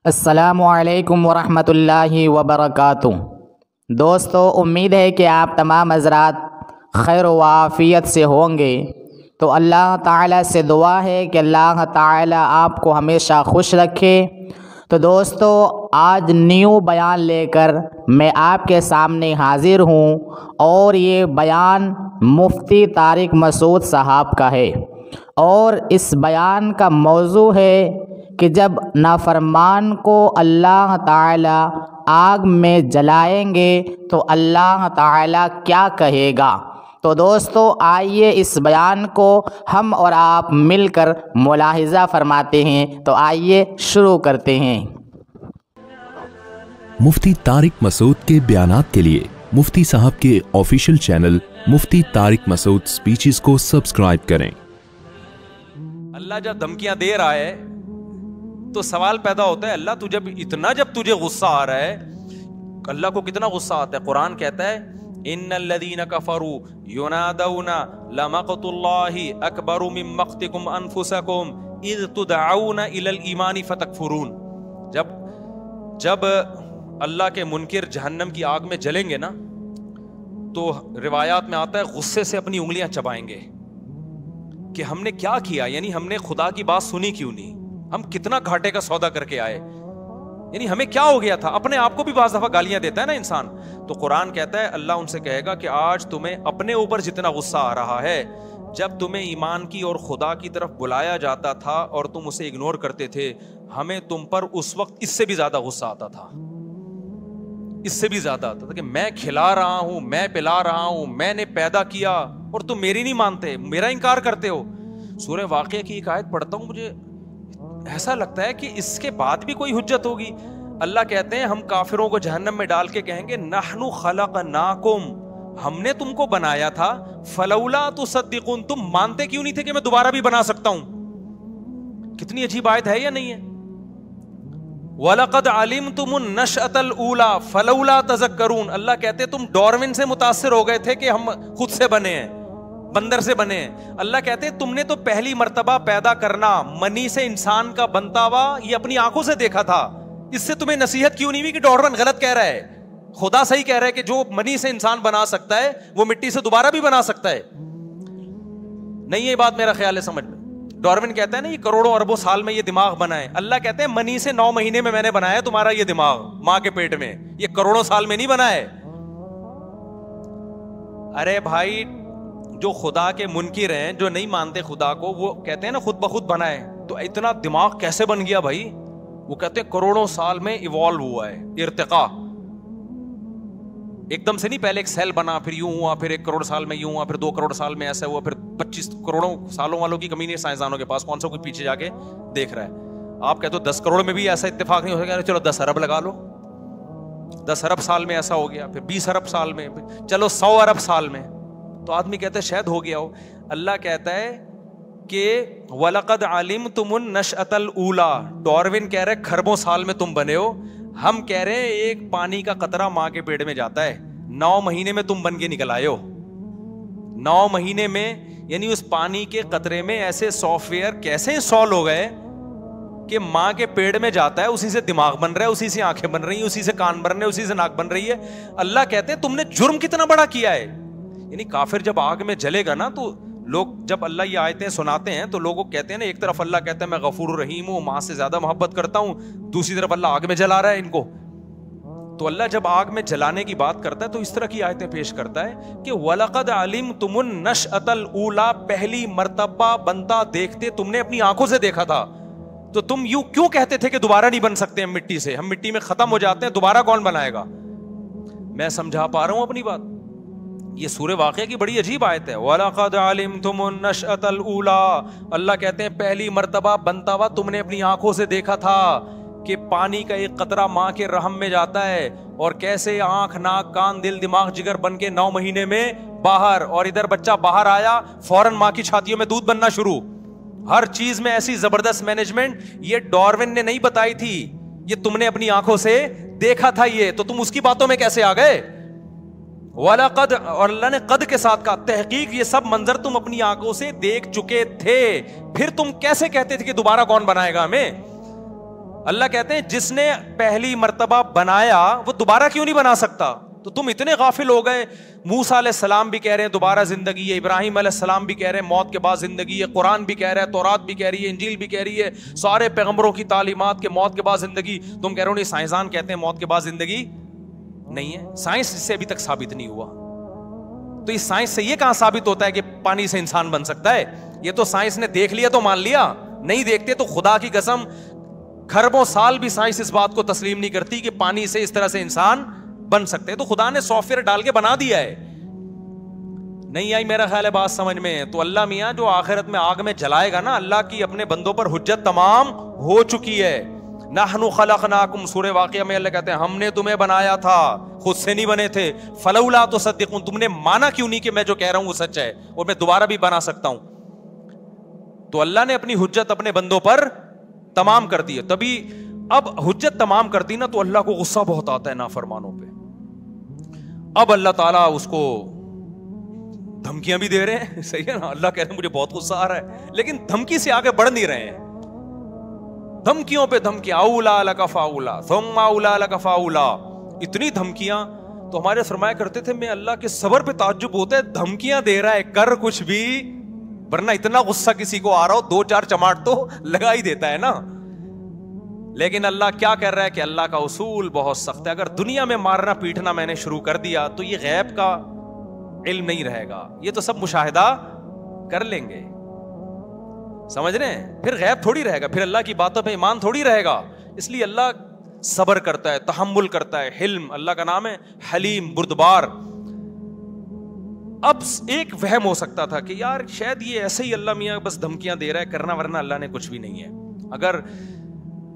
السلام علیکم ورحمۃ اللہ وبرکاتہ۔ دوستو، امید ہے کہ آپ تمام حضرات خیر و عافیت سے ہوں گے۔ تو اللہ تعالیٰ سے دعا ہے کہ اللہ تعالیٰ آپ کو ہمیشہ خوش رکھے۔ تو دوستو، آج نیو بیان لے کر میں آپ کے سامنے حاضر ہوں، اور یہ بیان مفتی طارق مسعود صاحب کا ہے، اور اس بیان کا موضوع ہے کہ جب نافرمان کو اللہ تعالیٰ آگ میں جلائیں گے تو اللہ تعالیٰ کیا کہے گا۔ تو دوستو، آئیے اس بیان کو ہم اور آپ مل کر ملاحظہ فرماتے ہیں۔ تو آئیے شروع کرتے ہیں۔ مفتی طارق مسعود کے بیانات کے لیے مفتی صاحب کے آفیشیل چینل مفتی طارق مسعود سپیچز کو سبسکرائب کریں۔ اللہ جب دھمکیاں دے رہا ہے تو سوال پیدا ہوتا ہے، اللہ جب تجھے غصہ آ رہا ہے، اللہ کو کتنا غصہ آتا ہے۔ قرآن کہتا ہے ان الذین کفروا ینادون لمقت اللہ اکبر من مقتکم انفسکم اذ تدعون الی الایمان فتکفرون۔ جب اللہ کے منکر جہنم کی آگ میں جلیں گے نا، تو روایات میں آتا ہے غصے سے اپنی انگلیاں چبائیں گے کہ ہم نے کیا کیا، یعنی ہم نے خدا کی بات سنی کیوں نہیں، ہم کتنا گھاٹے کا سودا کر کے آئے، یعنی ہمیں کیا ہو گیا تھا۔ اپنے آپ کو بھی بعض دفعہ گالیاں دیتا ہے نا انسان۔ تو قرآن کہتا ہے اللہ ان سے کہے گا کہ آج تمہیں اپنے اوپر جتنا غصہ آ رہا ہے، جب تمہیں ایمان کی اور خدا کی طرف بلایا جاتا تھا اور تم اسے اگنور کرتے تھے، ہمیں تم پر اس وقت اس سے بھی زیادہ غصہ آتا تھا، اس سے بھی زیادہ آتا تھا کہ میں کھلا رہا ہوں، میں پلا رہا ہوں، میں نے پیدا کیا اور تم میری نہیں مانتے، میرا انکار کرتے ہو۔ سورہ واقعہ کی ایک آیت پڑھتا ہوں، مجھے ایسا لگتا ہے کہ اس کے بعد بھی کوئی حجت ہوگی۔ اللہ کہتے ہیں ہم کافروں کو جہنم میں ڈال کے کہیں گے نحن خلقناکم، ہم نے تم کو بنایا تھا، فلولا تصدقون، تم مانتے کیوں نہیں تھے کہ میں دوبارہ بھی بنا سکتا ہوں۔ کتنی عجیب آیت ہے یا نہیں ہے؟ وَلَقَدْ عَلِمْتُمُ النَّشْأَةَ الْأُولَى فَلَوْلَا تَذَكَّرُونَ۔ اللہ کہتے ہیں تم ڈارون سے متاثر ہو گئے تھے کہ ہم خود سے بنے ہیں، بندر سے بنے ہیں۔ اللہ کہتے ہیں تم نے تو پہلی مرتبہ پیدا کرنا منی سے انسان کا بنتا ہوا یہ اپنی آنکھوں سے دیکھا تھا، اس سے تمہیں نصیحت کیوں نہیں ہوئی کہ ڈارون غلط کہہ رہا ہے، خدا صحیح کہہ رہا ہے کہ جو منی سے انسان بنا سکتا ہے وہ مٹی سے دوبارہ بھی بنا سکتا ہے۔ نہیں، یہ بات میرا خیال ہے سمجھ میں۔ ڈارون کہتا ہے نا یہ کروڑوں اربوں سال میں یہ دماغ بنا ہے، اللہ کہتے ہیں منی سے 9 مہینے میں نے بنایا تمہارا یہ دماغ ماں کے پیٹ میں، یہ کروڑوں سال میں نہیں بنا ہے۔ ارے بھائی، جو خدا کے منکر ہیں، جو نہیں مانتے خدا کو، وہ کہتے ہیں نا خود بخود بنا ہے، تو اتنا دماغ کیسے بن گیا بھائی؟ وہ کہتے ہیں کروڑوں سال میں ایوالو ہوا ہے، ارتقاء ایک دم سے نہیں، پہلے ایک سیل بنا، پھر یوں ہوا، پھر 1 کروڑ سال میں یوں ہوا، پھر 2 کروڑ سال میں ایسا ہوا، پھر 25 کروڑوں سالوں والوں کی کمی نہیں سائنسدانوں کے پاس، کون سا کوئی پیچھے جا کے دیکھ رہا ہے۔ آپ کہتے ہو 10 کروڑ میں بھی ایسا اتفاق نہیں ہو سکا، چلو 10 ارب لگا لو، 10 ارب سال میں ایسا ہو گیا، پھر 20 ارب سال میں، چلو 100 ارب سال میں، تو آدمی کہتا ہے شاید ہو گیا ہو۔ اللہ کہتا ہے کہ وَلَقَدْ عَلِمْتُمُ النَّشْأَةَ الْأُولَى، ڈارون کہہ رہے کھربوں سال میں تم بنے ہو، ہم کہہ رہے ہیں ایک پانی کا قطرہ ماں کے پیٹ میں جاتا ہے، 9 مہینے میں تم بن کے نکل آئے ہو۔ 9 مہینے میں، یعنی اس پانی کے قطرے میں ایسے سافٹ ویئر کیسے انسٹال ہو گئے کہ ماں کے پیٹ میں جاتا ہے، اسی سے دماغ بن رہا ہے، اسی سے آنکھیں بن رہی ہیں، اسی سے کان بن رہے ہیں، اسی سے ناک بن رہی ہے۔ اللہ کہتے ہیں تم نے جرم کتنا بڑا کیا ہے۔ یعنی کافر جب آگ میں جلے گا نا، تو لوگ جب اللہ یہ آیتیں سناتے ہیں تو لوگوں کہتے ہیں نا، ایک طرف اللہ کہتا ہے میں غفور الرحیم ہوں، ماں سے زیادہ محبت کرتا ہوں، دوسری طرف اللہ آگ میں جلا رہا ہے ان کو۔ تو اللہ جب آگ میں جلانے کی بات کرتا ہے تو اس طرح کی آیتیں پیش کرتا ہے کہ وَلَقَدْ عَلِمْتُمُ النَّشْأَةَ الْأُولَى، پہلی مرتبہ بنتا دیکھتے تم نے اپنی آنکھوں سے دیکھا تھا، تو تم یوں کیوں کہتے تھے کہ دوبارہ نہیں بن سکتے ہم مٹی سے، ہم مٹی میں ختم ہو جاتے ہیں، دوبارہ کون بنائے گا؟ میں سمجھا پا رہا ہوں اپنی بات؟ یہ سورہ واقعہ کی بڑی عجیب آیت ہے۔ وَلَقَدْ عَلِمْتُمُ النَّشْأَةَ الْأُولَىٰ، اللہ کہتے ہیں پہلی مرتبہ بنتا ہوا تم نے اپنی آنکھوں سے دیکھا تھا کہ پانی کا ایک قطرہ ماں کے رحم میں جاتا ہے، اور کیسے آنکھ، ناک، کان، دل، دماغ، جگر بن کے 9 مہینے میں باہر، اور ادھر بچہ باہر آیا فوراً ماں کی چھاتیوں میں دودھ بننا شروع، ہر چیز میں ایسی زبردست مینجمنٹ۔ یہ ڈارون نے نہیں بتائی تھی، یہ تم نے اپنی آنکھوں سے دیکھا تھا، یہ تو تم اس کی باتوں میں کیسے آ گئے؟ وَلَقَدْ، اور اللہ نے قد کے ساتھ کہا، تحقیق یہ سب منظر تم اپنی آنکھوں سے دیکھ چکے تھے، پھر تم کیسے کہتے تھے کہ دوبارہ کون بنائے گا ہمیں؟ اللہ کہتے ہیں جس نے پہلی مرتبہ بنایا وہ دوبارہ کیوں نہیں بنا سکتا؟ تو تم اتنے غافل ہو گئے. موسیٰ علیہ السلام بھی کہہ رہے ہیں دوبارہ زندگی ہے, ابراہیم علیہ السلام بھی کہہ رہے ہیں موت کے بعد زندگی ہے, قرآن بھی کہہ رہا ہے, تورات بھی کہہ رہی ہے, انجیل بھی کہہ رہی ہے, سارے پیغمبروں کی تعلیمات کے موت کے بعد زندگی. تم کہہ رہے ہو نہیں, سائنسدان کہتے ہیں موت کے بعد زندگی نہیں ہے. سائنس سے ابھی تک ثابت نہیں ہوا. تو اس سائنس سے یہ کہاں ثابت ہوتا ہے کہ پانی سے انسان بن سکتا ہے؟ یہ تو سائنس نے دیکھ لیا تو مان لیا, نہیں دیکھتے تو خدا کی قسم کھربوں سال بھی سائنس اس بات کو تسلیم نہیں کرتی کہ پانی سے اس طرح سے انسان بن سکتے ہیں. تو خدا نے سافٹ ویئر ڈال کے بنا دیا ہے. نہیں آئی میرا خیال ہے بات سمجھ میں؟ تو اللہ میاں جو آخرت میں آگ میں جلائے گا نا, اللہ کی اپنے بندوں پر حجت تمام ہو چکی ہے. نحن خلقناکم, سورہ واقعہ میں اللہ کہتے ہیں ہم نے تمہیں بنایا تھا, خود سے نہیں بنے تھے. فلولا تصدقون, تم نے مانا کیوں نہیں کہ میں جو کہہ رہا ہوں وہ سچ ہے اور میں دوبارہ بھی بنا سکتا ہوں. تو اللہ نے اپنی حجت اپنے بندوں پر تمام کر دی ہے. تبھی اب حجت تمام کر دی نا تو اللہ کو غصہ بہت آتا ہے نافرمانوں پہ. اب اللہ تعالیٰ اس کو دھمکیاں بھی دے رہے ہیں, صحیح ہے نا. اللہ کہتے ہیں مجھے بہت غصہ آ رہا ہے, لیکن دھمکی سے آگے بڑھ نہیں رہے ہیں. دھمکیوں پہ دھمکیاں, اولا لک فاولا ثم اولا لک فاولا, اتنی دھمکیاں. تو ہمارے فرمایا کرتے تھے میں اللہ کے صبر پہ تعجب ہوتا ہے, دھمکیاں دے رہا ہے کر کچھ بھی, ورنہ اتنا غصہ کسی کو آ رہا ہو 2-4 چماٹ تو لگا ہی دیتا ہے نا. لیکن اللہ کیا کر رہا ہے کہ اللہ کا اصول بہت سخت ہے. اگر دنیا میں مارنا پیٹنا میں نے شروع کر دیا تو یہ غیب کا علم نہیں رہے گا, یہ تو سب مشاہدہ کر لیں گے, سمجھ رہے ہیں؟ پھر غیب تھوڑی رہے گا, پھر اللہ کی باتوں پہ ایمان تھوڑی رہے گا. اس لیے اللہ صبر کرتا ہے, تحمل کرتا ہے. حلم اللہ کا نام ہے, حلیم, بردبار. اب ایک وہم ہو سکتا تھا کہ یار شاید یہ ایسے ہی اللہ میاں بس دھمکیاں دے رہا ہے, کرنا ورنہ اللہ نے کچھ بھی نہیں ہے. اگر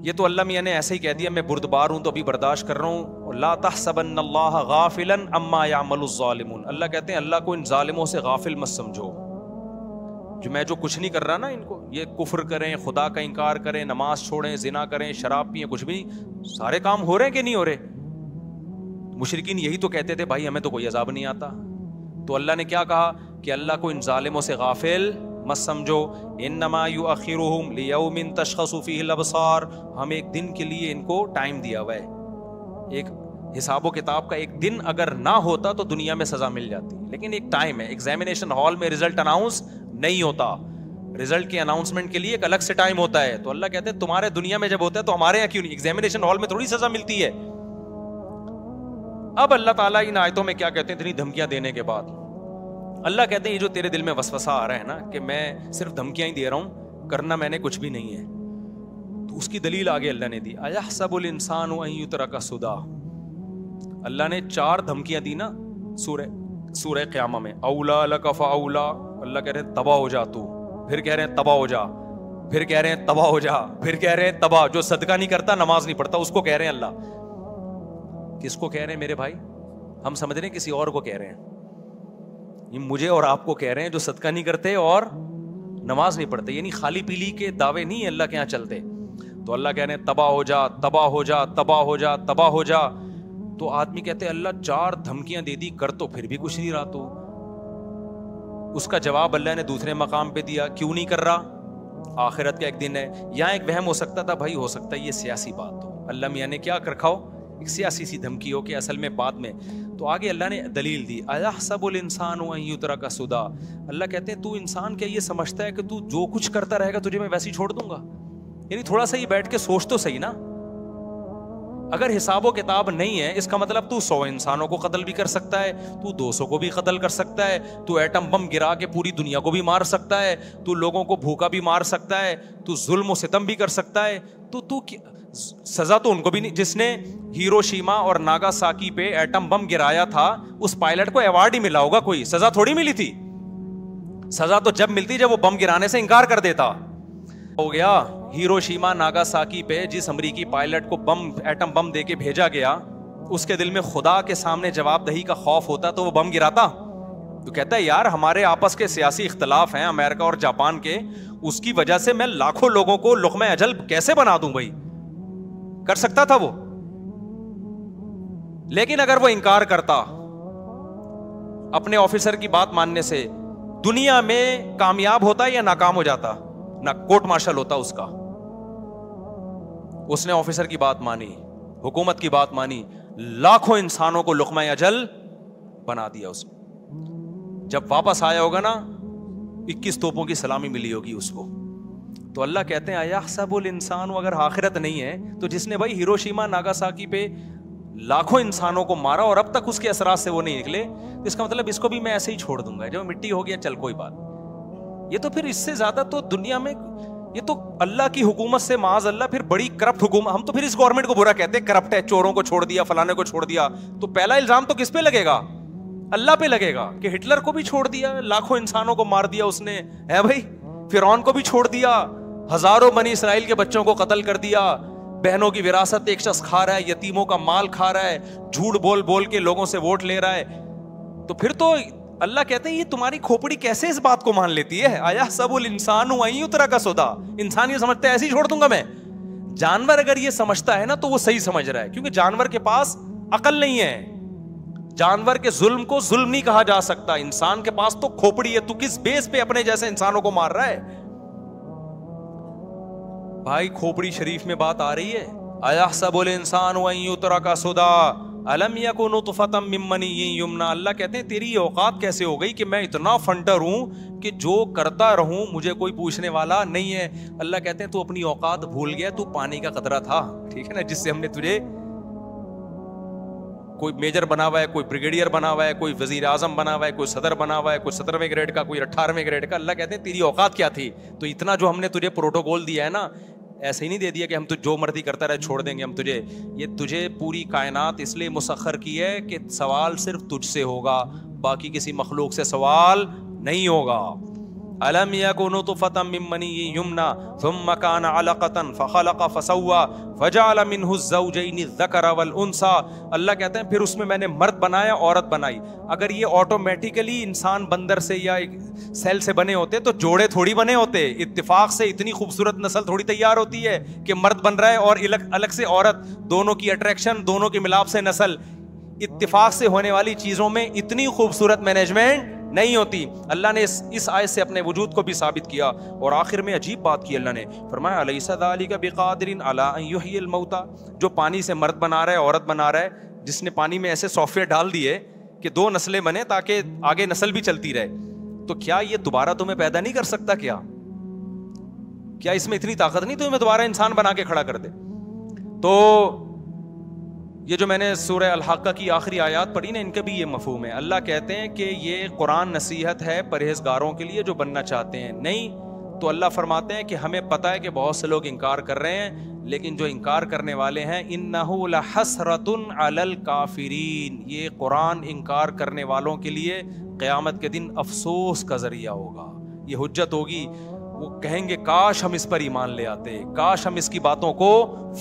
یہ تو اللہ میاں نے ایسے ہی کہہ دیا میں بردبار ہوں تو ابھی برداشت کر رہا ہوں. لا تحسبن اللہ غافلا عما يعمل الظالمون, اللہ کہتے ہیں اللہ کو ان ظالموں سے غافل مت سمجھو. جو میں جو کچھ نہیں کر رہا نا ان کو, یہ کفر کریں, خدا کا انکار کریں, نماز چھوڑیں, زنا کریں, شراب پئیں, کچھ بھی نہیں, سارے کام ہو رہے ہیں کہ نہیں ہو رہے؟ مشرکین یہی تو کہتے تھے بھائی ہمیں تو کوئی عذاب نہیں آتا. تو اللہ نے کیا کہا کہ اللہ کو ان ظالموں سے غافل مت سمجھو. انما یؤخرهم لیوم تشخص فیہ الابصار, ہم ایک دن کے لیے ان کو ٹائم دیا ہوا ہے. ایک حساب و کتاب کا ایک دن اگر نہ ہوتا تو دنیا میں سزا مل جاتی, لیکن ایک ٹائم ہے. ایگزامینیشن ہال میں رزلٹ اناؤنس نہیں ہوتا, رزلٹ کے اناؤنسمنٹ کے لیے ایک الگ سے ٹائم ہوتا ہے. تو اللہ کہتے ہیں تمہارے دنیا میں جب ہوتا ہے تو ہمارے یہاں کیوں نہیں؟ ایگزامینیشن ہال میں تھوڑی سزا ملتی ہے. اب اللہ تعالیٰ ان آیتوں میں کیا کہتے ہیں اتنی دھمکیاں دینے کے بعد؟ اللہ کہتے ہیں یہ جو تیرے دل میں وسوسہ آ رہا ہے نا کہ میں صرف دھمکیاں ہی دے رہا ہوں, کرنا میں نے کچھ بھی نہیں ہے, تو اس کی دلیل آگے اللہ نے دی. ایحسب الانسان ان یترک سدی, اللہ نے 4 دھمکیاں دی نا سورہ قیامہ میں. اولا لک فاولا, اللہ کہہ رہے ہیں تباہ ہو جا تو, پھر کہہ رہے ہیں تباہ ہو جا, پھر کہہ رہے ہیں تباہ ہو جا, پھر کہہ رہے ہیں تباہ. جو صدقہ نہیں کرتا, نماز نہیں پڑھتا, اس کو کہہ رہے ہیں اللہ. کس کو کہہ رہے ہیں میرے بھائی؟ ہم سمجھ رہے ہیں کسی اور کو کہہ رہے ہیں. یہ مجھے اور آپ کو کہہ رہے ہیں جو صدقہ نہیں کرتے اور نماز نہیں پڑھتے. یعنی خالی پیلی کے دعوے نہیں اللہ کے یہاں چلتے. تو اللہ کہہ رہے ہیں تباہ ہو جا, تباہ ہو جا, تباہ ہو جا, تباہ ہو جا. تو آدمی کہتے ہیں اللہ 4 دھمکیاں دے دی, کر تو پھر بھی کچھ نہیں رہا. تو اس کا جواب اللہ نے دوسرے مقام پہ دیا, کیوں نہیں کر رہا؟ آخرت کا ایک دن ہے. یہاں ایک وہم ہو سکتا تھا بھائی, ہو سکتا ہے یہ سیاسی بات ہو, اللہ میاں نے کیا کر رکھا ہو, ایک سیاسی سی دھمکی ہو کہ اصل میں بعد میں. تو آگے اللہ نے دلیل دی, ایحسب الانسان ان یترک سدی. اللہ کہتے ہیں تو انسان کیا یہ سمجھتا ہے کہ تو جو کچھ کرتا رہے گا تجھے میں ویسے ہی چھوڑ دوں گا؟ یعنی تھوڑا سا یہ بیٹھ کے سوچ تو صحیح نا. اگر حساب و کتاب نہیں ہے اس کا مطلب تو 100 انسانوں کو قتل بھی کر سکتا ہے, تو 200 کو بھی قتل کر سکتا ہے, تو ایٹم بم گرا کے پوری دنیا کو بھی مار سکتا ہے, تو لوگوں کو بھوکا بھی مار سکتا ہے, تو ظلم و ستم بھی کر سکتا ہے. تو سزا تو ان کو بھی نہیں. جس نے ہیروشیما اور ناگاساکی پہ ایٹم بم گرایا تھا اس پائلٹ کو ایوارڈ ہی ملا ہوگا, کوئی سزا تھوڑی ملی تھی. سزا تو جب ملتی جب وہ بم گرانے سے انکار کر دیتا. ہو گیا ہیروشیما ناگاساکی پہ جس امریکی پائلٹ کو ایٹم بم دے کے بھیجا گیا, اس کے دل میں خدا کے سامنے جواب دہی کا خوف ہوتا تو وہ بم گراتا؟ تو کہتا ہے یار ہمارے آپس کے سیاسی اختلاف ہیں امریکہ اور جاپان کے, اس کی وجہ سے میں لاکھوں لوگوں کو لقمہ اجل کیسے بنا دوں بھائی؟ کر سکتا تھا وہ. لیکن اگر وہ انکار کرتا اپنے آفیسر کی بات ماننے سے, دنیا میں کامیاب ہوتا یا ناکام ہو جاتا؟ نہ کورٹ مارشل ہوتا اس کا. اس نے آفیسر کی بات مانی, حکومت کی بات مانی, لاکھوں انسانوں کو لقمہ اجل بنا دیا اس نے. جب واپس آیا ہوگا نا 21 توپوں کی سلامی ملی ہوگی اس کو. تو اللہ کہتے ہیں ایحسب الانسان, اگر آخرت نہیں ہے تو جس نے بھائی ہیروشیما ناگاساکی پہ لاکھوں انسانوں کو مارا اور اب تک اس کے اثرات سے وہ نہیں نکلے, تو اس کا مطلب اس کو بھی میں ایسے ہی چھوڑ دوں گا, جب مٹی ہو گیا چل کوئی بات. یہ تو پھر اس سے زیادہ تو دنیا میں یہ تو اللہ کی حکومت سے معاذ اللہ پھر بڑی کرپٹ حکومت. ہم تو پھر اس گورنمنٹ کو برا کہتے ہیں, کرپٹ ہے, چوروں کو چھوڑ دیا, فلانے کو چھوڑ دیا. تو پہلا الزام تو کس پہ لگے گا؟ اللہ پہ لگے گا کہ ہٹلر کو بھی چھوڑ دیا, لاکھوں انسانوں کو مار دیا اس نے, ہے بھائی. فرعون کو بھی چھوڑ دیا, ہزاروں بنی اسرائیل کے بچوں کو قتل کر دیا, بہنوں کی وراثت ایک شخص کھا رہا ہے, یتیموں کا مال کھا رہا ہے, جھوٹ بول بول کے لوگوں سے ووٹ لے رہا ہے. تو پھر تو اللہ کہتے ہیں یہ تمہاری کھوپڑی کیسے اس بات کو مان لیتی ہے؟ ایحسب الانسان ان یترک سدی, انسان یہ سمجھتا ہے ایسے ہی چھوڑ دوں گا میں. جانور اگر یہ سمجھتا ہے نا تو وہ صحیح سمجھ رہا ہے, کیونکہ جانور کے پاس عقل نہیں ہے. جانور کے ظلم کو ظلم نہیں کہا جا سکتا, انسان کے پاس تو کھوپڑی ہے. تو کس بیس پہ اپنے جیسے انسانوں کو مار رہا ہے بھائی؟ کھوپڑی شریف میں بات آ رہی ہے, ایحسب الانسان ان یترک سدی الم یکن نطفۃ من منی یمنی. اللہ کہتے ہیں تیری یہ اوقات کیسے ہو گئی کہ میں اتنا فنڈر ہوں کہ جو کرتا رہوں مجھے کوئی پوچھنے والا نہیں ہے. اللہ کہتے ہیں تو اپنی اوقات بھول گیا, تو پانی کا قطرہ تھا, ٹھیک ہے نا, جس سے ہم نے تجھے کوئی میجر بنا ہوا ہے, کوئی بریگیڈیئر بنا ہوا ہے, کوئی وزیر اعظم بنا ہوا ہے, کوئی صدر بنا ہوا ہے, کوئی 17ویں گریڈ کا, کوئی 18ویں گریڈ کا. اللہ کہتے ہیں تیری اوقات کیا تھی؟ تو اتنا جو ہم نے تجھے پروٹوکول دیا ہے نا, ایسے ہی نہیں دے دیا کہ ہم تو جو مرضی کرتا رہے چھوڑ دیں گے ہم تجھے. یہ تجھے پوری کائنات اس لیے مسخر کی ہے کہ سوال صرف تجھ سے ہوگا, باقی کسی مخلوق سے سوال نہیں ہوگا. الم یکن نطفۃ من منی یمنی ثم کان علقۃ فخلق فسوى فجعل منه الزوجین الذکر والانثى. اللہ کہتے ہیں پھر اس میں میں نے مرد بنایا, عورت بنائی. اگر یہ آٹومیٹیکلی انسان بندر سے یا سیل سے بنے ہوتے تو جوڑے تھوڑی بنے ہوتے. اتفاق سے اتنی خوبصورت نسل تھوڑی تیار ہوتی ہے کہ مرد بن رہا ہے اور الگ سے عورت, دونوں کی اٹریکشن, دونوں کے ملاپ سے نسل. اتفاق سے ہونے والی چیزوں میں اتنی خوبصورت مینجمنٹ نہیں ہوتی. اللہ نے اس آیت سے اپنے وجود کو بھی ثابت کیا. اور آخر میں عجیب بات کی اللہ نے, فرمایا الیس ذلک بقادر علی ان یحیی الموتى. جو پانی سے مرد بنا رہا ہے, عورت بنا رہا ہے, جس نے پانی میں ایسے سافٹ ویئر ڈال دیے کہ 2 نسلیں بنے تاکہ آگے نسل بھی چلتی رہے, تو کیا یہ دوبارہ تمہیں پیدا نہیں کر سکتا؟ کیا اس میں اتنی طاقت نہیں تمہیں دوبارہ انسان بنا کے کھڑا کر دے؟ تو یہ جو میں نے سورہ الحاقہ کی آخری آیات پڑھی نا, ان کا بھی یہ مفہوم ہے. اللہ کہتے ہیں کہ یہ قرآن نصیحت ہے پرہیزگاروں کے لیے جو بننا چاہتے ہیں. نہیں تو اللہ فرماتے ہیں کہ ہمیں پتہ ہے کہ بہت سے لوگ انکار کر رہے ہیں, لیکن جو انکار کرنے والے ہیں انہ لحسرۃ علی الکافرین, یہ قرآن انکار کرنے والوں کے لیے قیامت کے دن افسوس کا ذریعہ ہوگا. یہ حجت ہوگی, وہ کہیں گے کاش ہم اس پر ایمان لے آتے, کاش ہم اس کی باتوں کو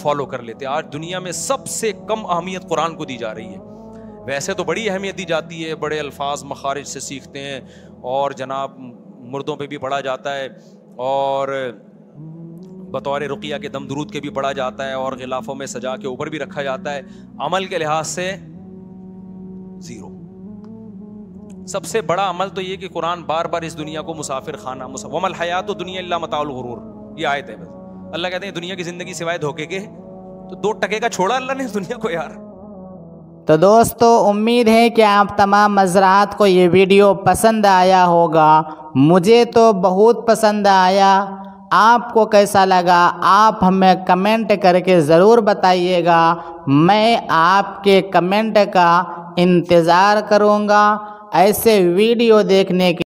فالو کر لیتے. آج دنیا میں سب سے کم اہمیت قرآن کو دی جا رہی ہے. ویسے تو بڑی اہمیت دی جاتی ہے, بڑے الفاظ مخارج سے سیکھتے ہیں, اور جناب مردوں پہ بھی پڑھا جاتا ہے, اور بطور رقیہ کے دم درود کے بھی پڑھا جاتا ہے, اور غلافوں میں سجا کے اوپر بھی رکھا جاتا ہے. عمل کے لحاظ سے زیرو. سب سے بڑا عمل تو یہ کہ قرآن بار بار اس دنیا کو مسافر خانہ, وما الحیات الدنیا الا متاع الغرور, یہ آیت ہے. بس اللہ کہتے ہیں دنیا کی زندگی سوائے دھوکے کے, تو 2 ٹکے کا چھوڑا اللہ نے اس دنیا کو یار. تو دوستو امید ہے کہ آپ تمام حضرات کو یہ ویڈیو پسند آیا ہوگا. مجھے تو بہت پسند آیا. آپ کو کیسا لگا آپ ہمیں کمنٹ کر کے ضرور بتائیے گا. میں آپ کے کمنٹ کا انتظار کروں گا. ایسے ویڈیو دیکھنے کے